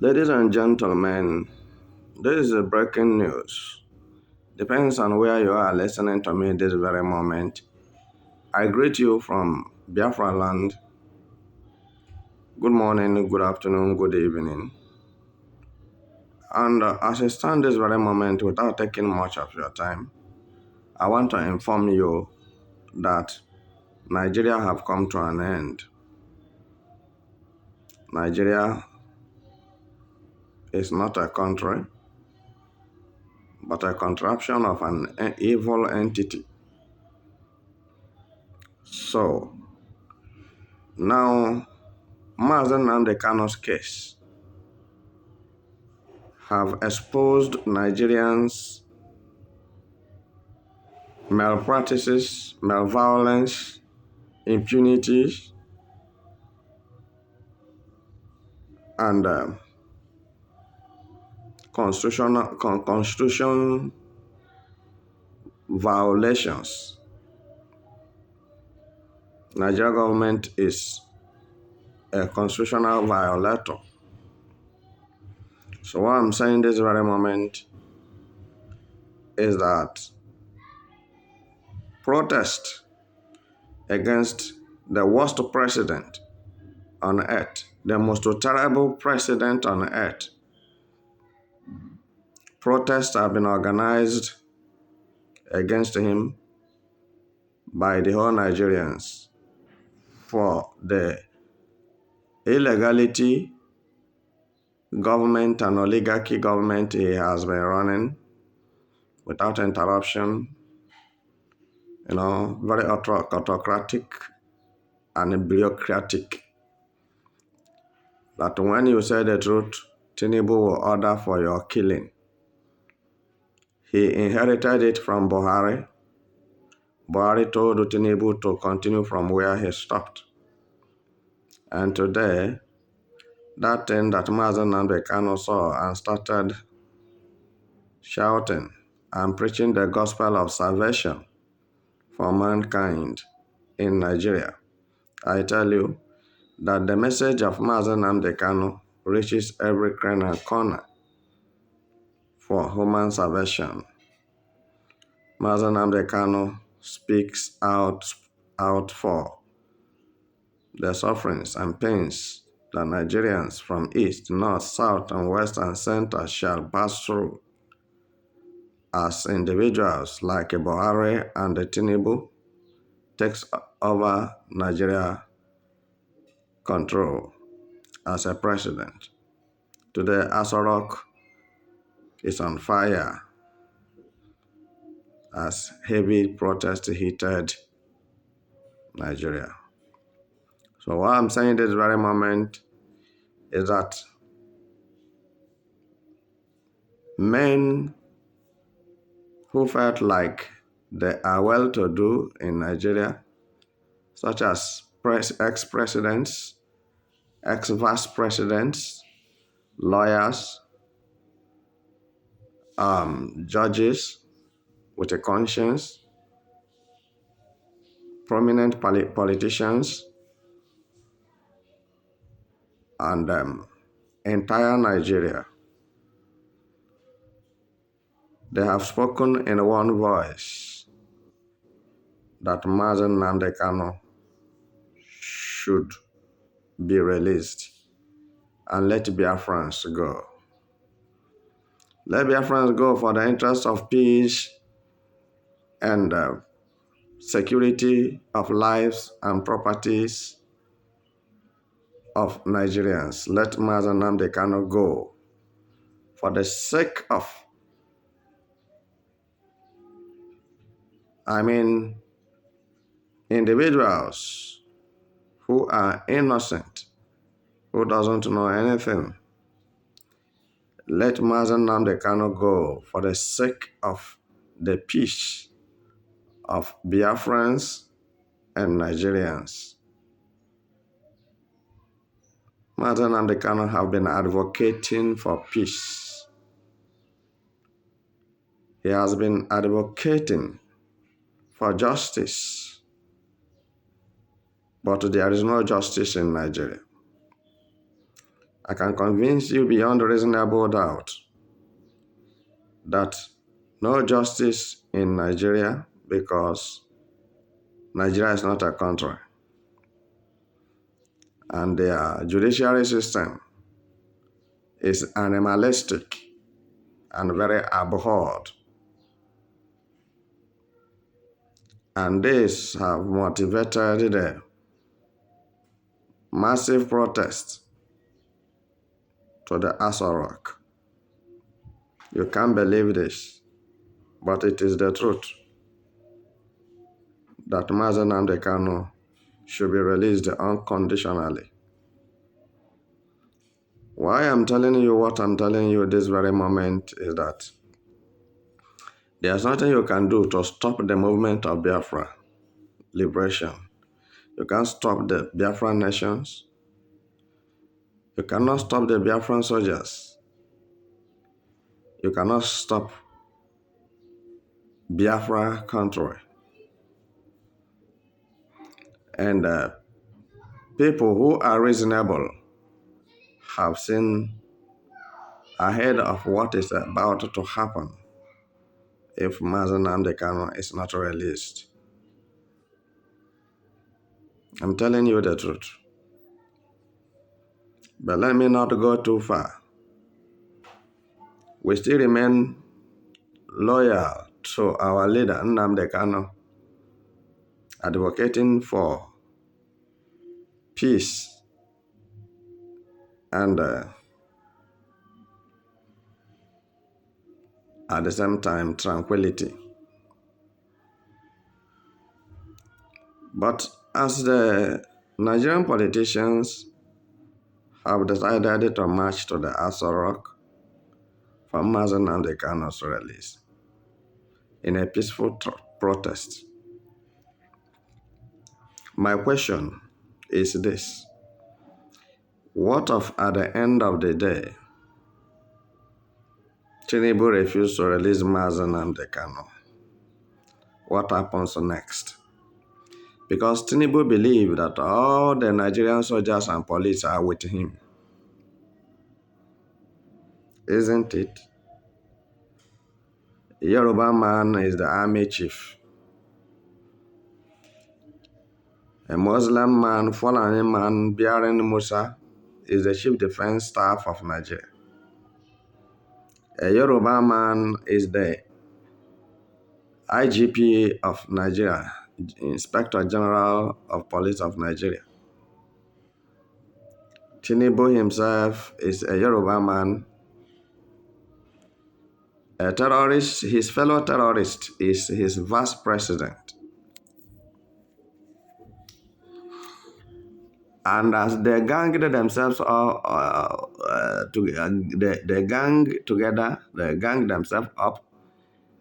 Ladies and gentlemen, this is a breaking news. Depends on where you are listening to me this very moment. I greet you from Biafra land. Good morning, good afternoon, good evening. And as I stand this very moment without taking much of your time, I want to inform you that Nigeria have come to an end. Nigeria is not a country, but a contraption of an evil entity. So, now Mazen Nnamdi case have exposed Nigerians' malpractices, malviolence, impunity, and constitution violations. Nigeria government is a constitutional violator. So what I'm saying this very moment is that protest against the worst president on earth, the most terrible president on earth. Protests have been organized against him by the whole Nigerians for the illegality government and oligarchy government he has been running without interruption, very autocratic and bureaucratic. That when you say the truth, Tinubu will order for your killing. He inherited it from Buhari. Buhari told Tinubu to continue from where he stopped. And today, that thing that Mazen Nnamdi saw and started shouting and preaching the gospel of salvation for mankind in Nigeria. I tell you that the message of Mazen Nnamdi reaches every cranny and corner for human salvation. Mazen Nnamdi speaks out for the sufferings and pains that Nigerians from east, north, south, and west and center shall pass through as individuals like Buhari and Tinubu takes over Nigeria control as a president. Today, Aso Rock is on fire as heavy protest heated Nigeria. So what I'm saying this very moment is that men who felt like they are well-to-do in Nigeria, such as ex-presidents, ex-vice presidents, lawyers, judges with a conscience, prominent politicians, and entire Nigeria. They have spoken in one voice that Mazen Nnamdi should be released and let Biafrans go. Let Biafrans go for the interest of peace and security of lives and properties of Nigerians. Let Mazen Nnamdi go for the sake of, individuals who are innocent, who doesn't know anything. Let Mazen Nnamdi go for the sake of the peace of Biafrans and Nigerians. Mazen Nnamdi have been advocating for peace. He has been advocating for justice, but there is no justice in Nigeria. I can convince you beyond reasonable doubt that no justice in Nigeria, because Nigeria is not a country, and their judiciary system is animalistic and very abhorred. And this have motivated the massive protest to the Aso Rock. You can't believe this, but it is the truth that Mazen Nnamdi Kanu should be released unconditionally. Why I'm telling you what I'm telling you this very moment is that there's nothing you can do to stop the movement of Biafra liberation. You can't stop the Biafran nations. You cannot stop the Biafran soldiers. You cannot stop Biafra country. And people who are reasonable have seen ahead of what is about to happen if Mazen Nnamdi Kanu is not released. I'm telling you the truth. But let me not go too far. We still remain loyal to our leader Nnamdi Kanu, advocating for peace and at the same time tranquility. But as the Nigerian politicians have decided to march to the Aso Rock for Mazen Nnamdi Kanu's release in a peaceful protest, my question is this: what if at the end of the day, Tinubu refused to release Mazen Nnamdi Kanu? What happens next? Because Tinubu believes that all the Nigerian soldiers and police are with him. Isn't it? A Yoruba man is the army chief. A Muslim man, Fulani man bearing Musa, is the chief defense staff of Nigeria. A Yoruba man is the IGP of Nigeria, Inspector General of Police of Nigeria. Tinubu himself is a Yoruba man. A terrorist, his fellow terrorist is his vice president. And as they ganged themselves they gang themselves up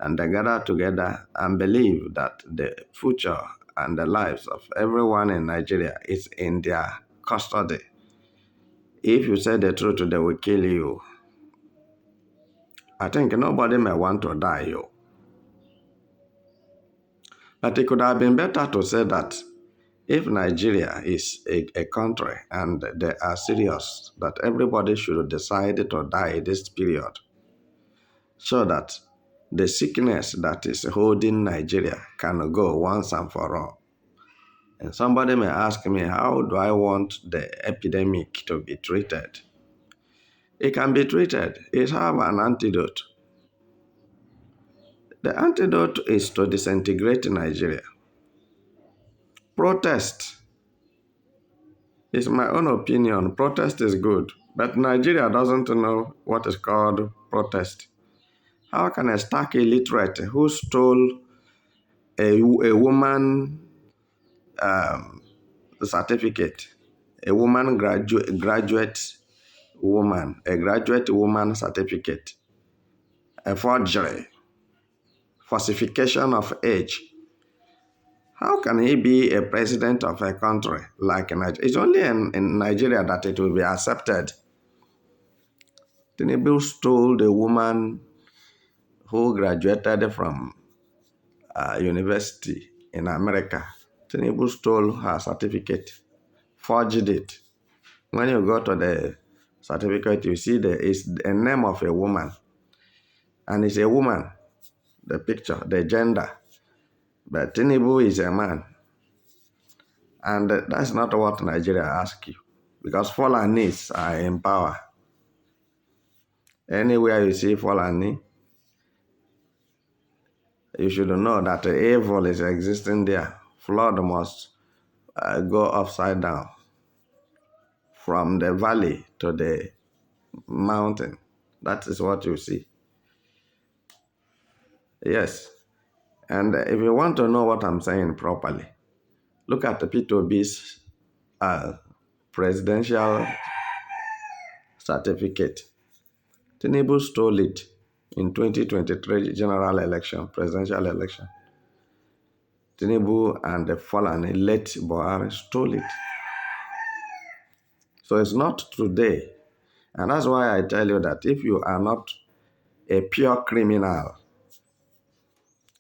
and they gather together and believe that the future and the lives of everyone in Nigeria is in their custody. If you say the truth, they will kill you. I think nobody may want to die. But it could have been better to say that if Nigeria is a country and they are serious, that everybody should decide to die this period, so that the sickness that is holding Nigeria can go once and for all. And somebody may ask me, how do I want the epidemic to be treated? It can be treated. It has an antidote. The antidote is to disintegrate Nigeria. Protest is my own opinion. Protest is good. But Nigeria doesn't know what is called protest. How can a stark illiterate who stole a woman certificate, a graduate woman certificate, a forgery, falsification of age, how can he be a president of a country like Nigeria? It's only in Nigeria that it will be accepted. Tinubu stole the woman who graduated from university in America. Tinubu stole her certificate, forged it. When you go to the certificate, you see there is a name of a woman. And it's a woman, the picture, the gender. But Tinubu is a man. And that's not what Nigeria asks you. Because Fulanis are in power. Anywhere you see Fulani, you should know that evil is existing there. Flood must go upside down from the valley to the mountain. That is what you see. Yes. And if you want to know what I'm saying properly, look at the P2B's presidential certificate. Tinubu stole it in 2023 general election, presidential election. Tinubu and the fallen late Buhari stole it. So it's not today. And that's why I tell you that if you are not a pure criminal,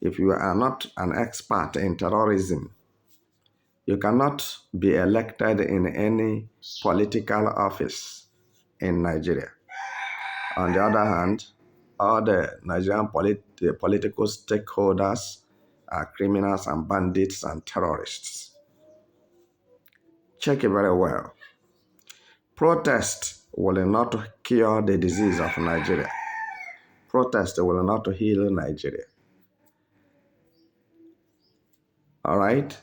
if you are not an expert in terrorism, you cannot be elected in any political office in Nigeria. On the other hand, all the Nigerian political stakeholders are criminals and bandits and terrorists. Check it very well. Protest will not cure the disease of Nigeria. Protest will not heal Nigeria. All right?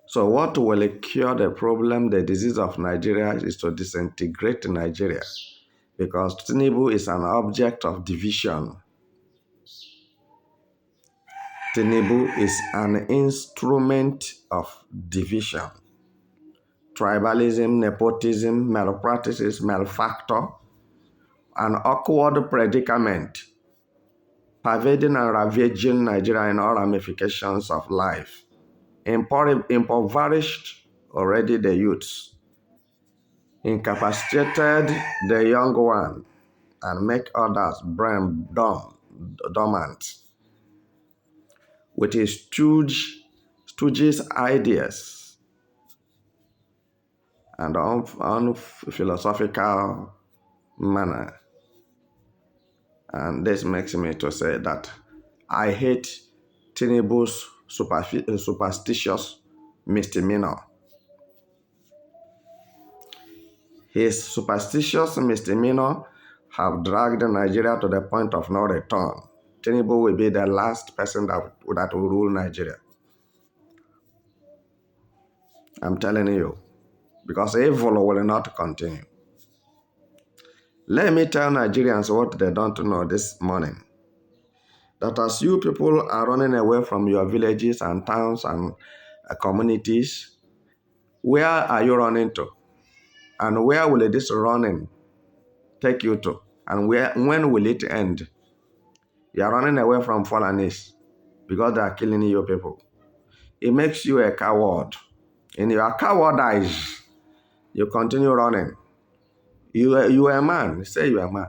So what will cure the problem, the disease of Nigeria, is to disintegrate Nigeria. Because Tinubu is an object of division. Tinubu is an instrument of division. Tribalism, nepotism, malpractices, malfactor, an awkward predicament pervading and ravaging Nigeria in all ramifications of life. Impoverished already the youths, incapacitated the young one, and make others brain dormant. With his stooges ideas and unphilosophical manner. And this makes me to say that I hate Tinubu's superstitious misdemeanor. His superstitious misdemeanor have dragged Nigeria to the point of no return. Tinubu will be the last person that will rule Nigeria. I'm telling you. Because evil will not continue. Let me tell Nigerians what they don't know this morning. That as you people are running away from your villages and towns and communities, where are you running to? And where will this running take you to? And when will it end? You are running away from Fulanis because they are killing your people. It makes you a coward. In your cowardice, you continue running. You are a man. Say you are a man.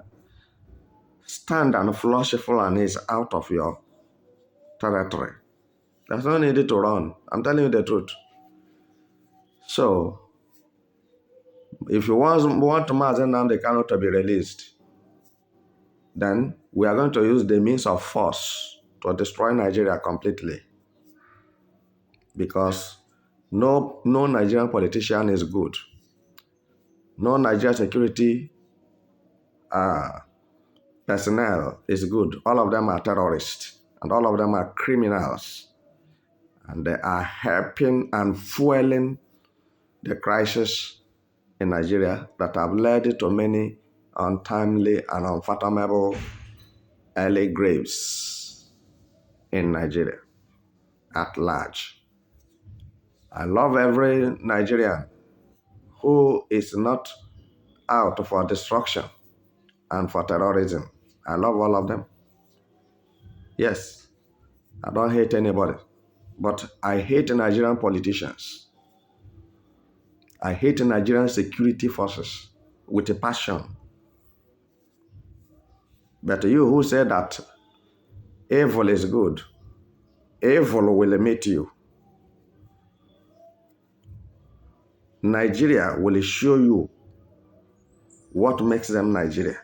Stand and flush Fulanis out of your territory. There's no need to run. I'm telling you the truth. So, if you want Mazen Nnamdi Kanu to be released, then we are going to use the means of force to destroy Nigeria completely. Because no Nigerian politician is good. No Nigerian security personnel is good. All of them are terrorists. And all of them are criminals. And they are helping and fueling the crisis in Nigeria that have led to many untimely and unfathomable early graves in Nigeria at large. I love every Nigerian who is not out for destruction and for terrorism. I love all of them. Yes, I don't hate anybody, but I hate Nigerian politicians. I hate Nigerian security forces with a passion. But you who say that evil is good, evil will meet you. Nigeria will show you what makes them Nigeria.